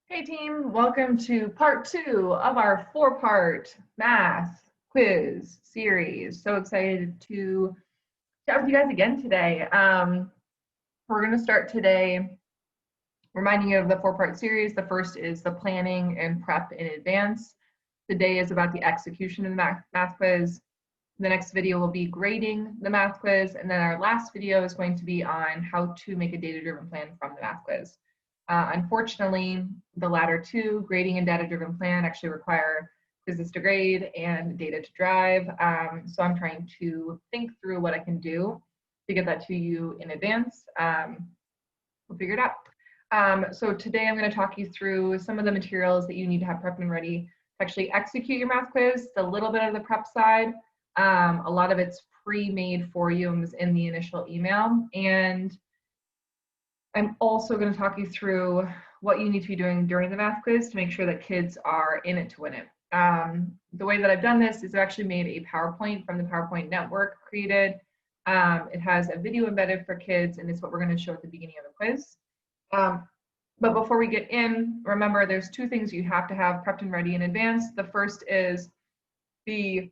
Hey team, welcome to part two of our four-part math quiz series. So excited to chat with you guys again today. We're going to start today reminding you of the four-part series. The first is the planning and prep in advance. Today is about the execution of the math quiz. The next video will be grading the math quiz, and then our last video is going to be on how to make a data-driven plan from the math quiz. Unfortunately, the latter two, grading and data-driven plan, actually require quizzes to grade and data to drive. So I'm trying to think through what I can do to get that to you in advance. We'll figure it out. So today I'm going to talk you through some of the materials that you need to have prepped and ready to actually execute your math quiz. It's a little bit of the prep side. A lot of it's pre-made for you and was in the initial email. And I'm also going to talk you through what you need to be doing during the math quiz to make sure that kids are in it to win it. The way that I've done this is I've actually made a PowerPoint from the PowerPoint network created. It has a video embedded for kids, and it's what we're going to show at the beginning of the quiz. But before we get in, remember there's two things you have to have prepped and ready in advance. The first is the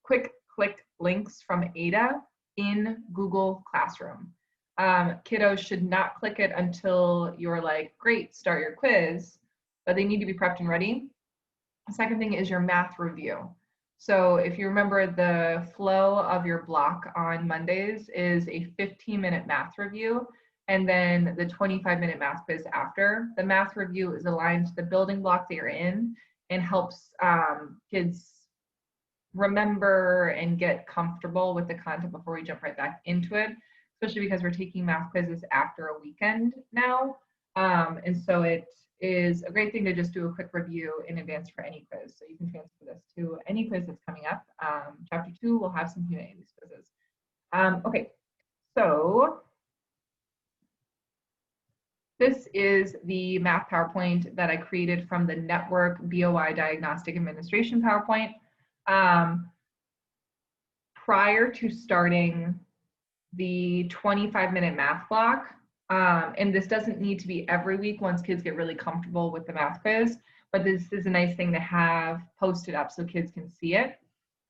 quick click links from Ada in Google Classroom. Kiddos should not click it until you're like, great, start your quiz, but they need to be prepped and ready. The second thing is your math review. So if you remember, the flow of your block on Mondays is a 15-minute math review, and then the 25-minute math quiz after. The math review is aligned to the building block that you're in and helps kids remember and get comfortable with the content before we jump right back into it, especially because we're taking math quizzes after a weekend now. And so it is a great thing to just do a quick review in advance for any quiz. So you can transfer this to any quiz that's coming up. Chapter 2 will have some Q&A in these quizzes. Okay, so this is the math PowerPoint that I created from the network BOI Diagnostic Administration PowerPoint. Prior to starting the 25-minute math block, and this doesn't need to be every week once kids get really comfortable with the math quiz, but this is a nice thing to have posted up so kids can see it.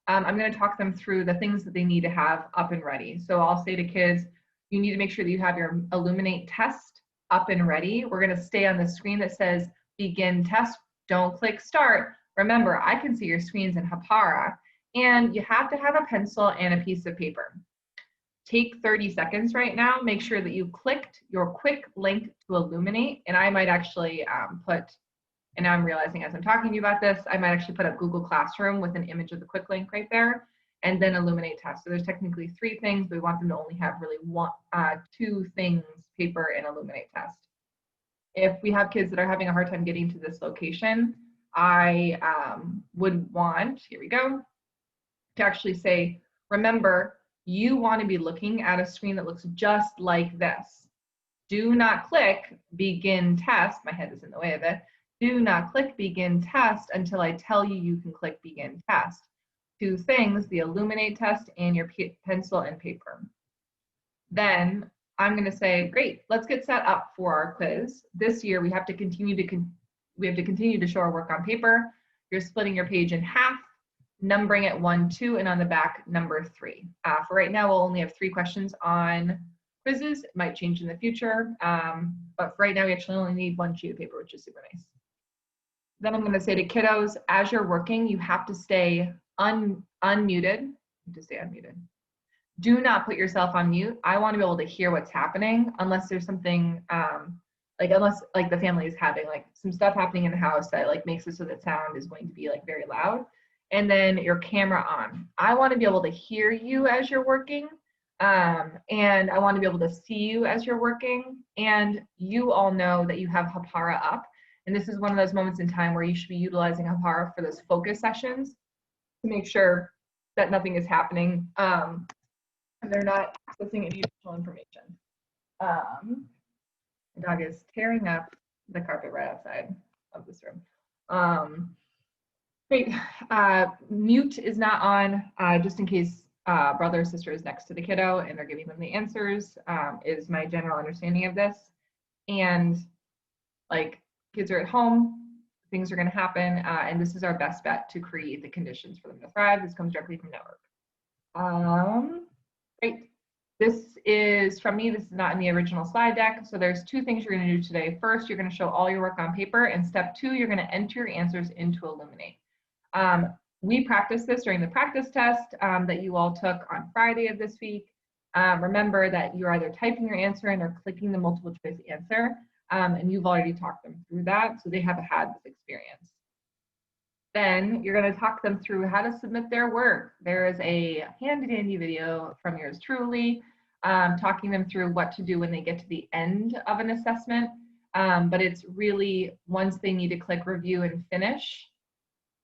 I'm going to talk them through the things that they need to have up and ready. So I'll say to kids, you need to make sure that you have your Elluminate test up and ready. We're going to stay on the screen that says begin test. Don't click start. Remember, I can see your screens in Hapara, and you have to have a pencil and a piece of paper. Take 30 seconds right now. Make sure that you clicked your quick link to Elluminate, and I might actually put, and now I'm realizing as I'm talking to you about this, I might actually put up Google Classroom with an image of the quick link right there, and then Elluminate test. So there's technically 3 things, but we want them to only have really 2 things, paper and Elluminate test. If we have kids that are having a hard time getting to this location, I would want, here we go, to actually say, remember, you want to be looking at a screen that looks just like this. Do not click begin test. My head is in the way of it. Do not click begin test until I tell you you can click begin test. 2 things, the Elluminate test and your pencil and paper. Then I'm going to say, great, let's get set up for our quiz. This year we have to continue to show our work on paper. You're splitting your page in half, numbering it 1, 2, and on the back, number 3. For right now, we'll only have 3 questions on quizzes. It might change in the future, but for right now, we actually only need 1 sheet of paper, which is super nice. Then I'm going to say to kiddos, as you're working, you have to stay unmuted. Do not put yourself on mute. I want to be able to hear what's happening, unless there's something unless the family is having like some stuff happening in the house that like makes it so that sound is going to be like very loud. And then your camera on. I want to be able to hear you as you're working, and I want to be able to see you as you're working. And you all know that you have Hapara up, and this is one of those moments in time where you should be utilizing Hapara for those focus sessions to make sure that nothing is happening and they're not accessing any additional information. The dog is tearing up the carpet right outside of this room. Great. Mute is not on, just in case brother or sister is next to the kiddo and they're giving them the answers, is my general understanding of this. And like kids are at home, things are going to happen, and this is our best bet to create the conditions for them to thrive. This comes directly from Network. Great. This is from me. This is not in the original slide deck. So there's two things you're going to do today. First, you're going to show all your work on paper, and step two, you're going to enter your answers into Elluminate. We practiced this during the practice test that you all took on Friday of this week. Remember that you're either typing your answer in or clicking the multiple choice answer, and you've already talked them through that, so they haven't had this experience. Then you're going to talk them through how to submit their work. There is a handy-dandy video from yours truly, talking them through what to do when they get to the end of an assessment, but it's really once they need to click review and finish,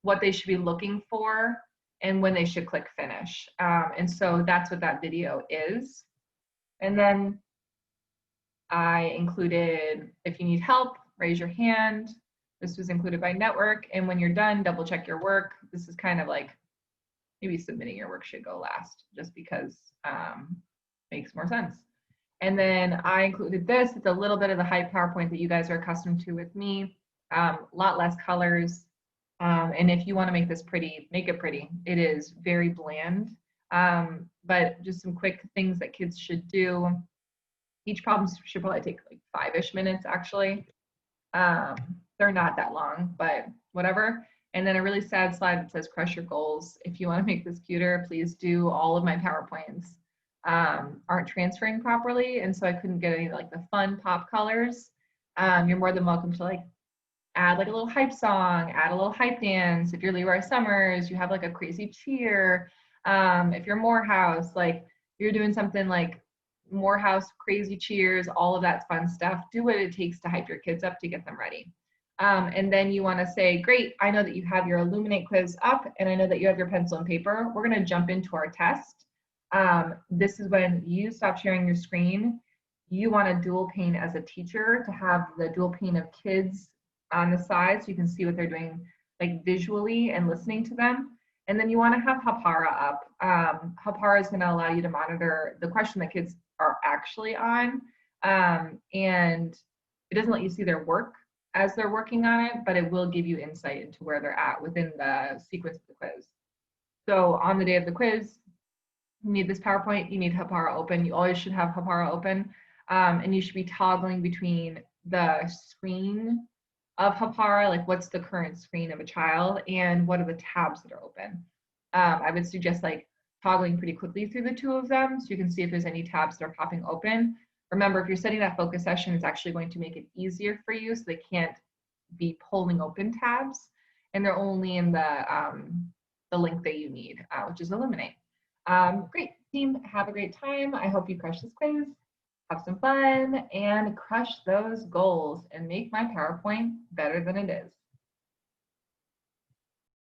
what they should be looking for, and when they should click finish. And so that's what that video is. And then I included, if you need help, raise your hand. This was included by Network. And when you're done, double check your work. This is kind of like, maybe submitting your work should go last, just because makes more sense. And then I included this. It's a little bit of the hype PowerPoint that you guys are accustomed to with me. A lot less colors. And if you want to make this pretty, make it pretty. It is very bland, but just some quick things that kids should do. Each problem should probably take like 5-ish minutes, actually. They're not that long, but whatever. And then a really sad slide that says crush your goals. If you want to make this cuter, please do. All of my PowerPoints aren't transferring properly, and so I couldn't get any like the fun pop colors. You're more than welcome to like add like a little hype song, add a little hype dance. If you're Leroy Summers, you have like a crazy cheer. If you're Morehouse, like you're doing something like Morehouse crazy cheers, all of that fun stuff. Do what it takes to hype your kids up to get them ready. And then you want to say, great, I know that you have your Elluminate quiz up, and I know that you have your pencil and paper. We're going to jump into our test. This is when you stop sharing your screen. You want a dual pane as a teacher to have the dual pane of kids on the side so you can see what they're doing like visually and listening to them. And then you want to have Hapara up. Hapara is going to allow you to monitor the question that kids are actually on. And it doesn't let you see their work as they're working on it, but it will give you insight into where they're at within the sequence of the quiz. So on the day of the quiz, you need this PowerPoint, you need Hapara open. You always should have Hapara open. And you should be toggling between the screen of Hapara, like what's the current screen of a child and what are the tabs that are open. I would suggest like toggling pretty quickly through the two of them so you can see if there's any tabs that are popping open. Remember, if you're setting that focus session, it's actually going to make it easier for you so they can't be pulling open tabs, and they're only in the link that you need, which is Elluminate. Great, team, have a great time. I hope you crush this quiz, have some fun, and crush those goals and make my PowerPoint better than it is.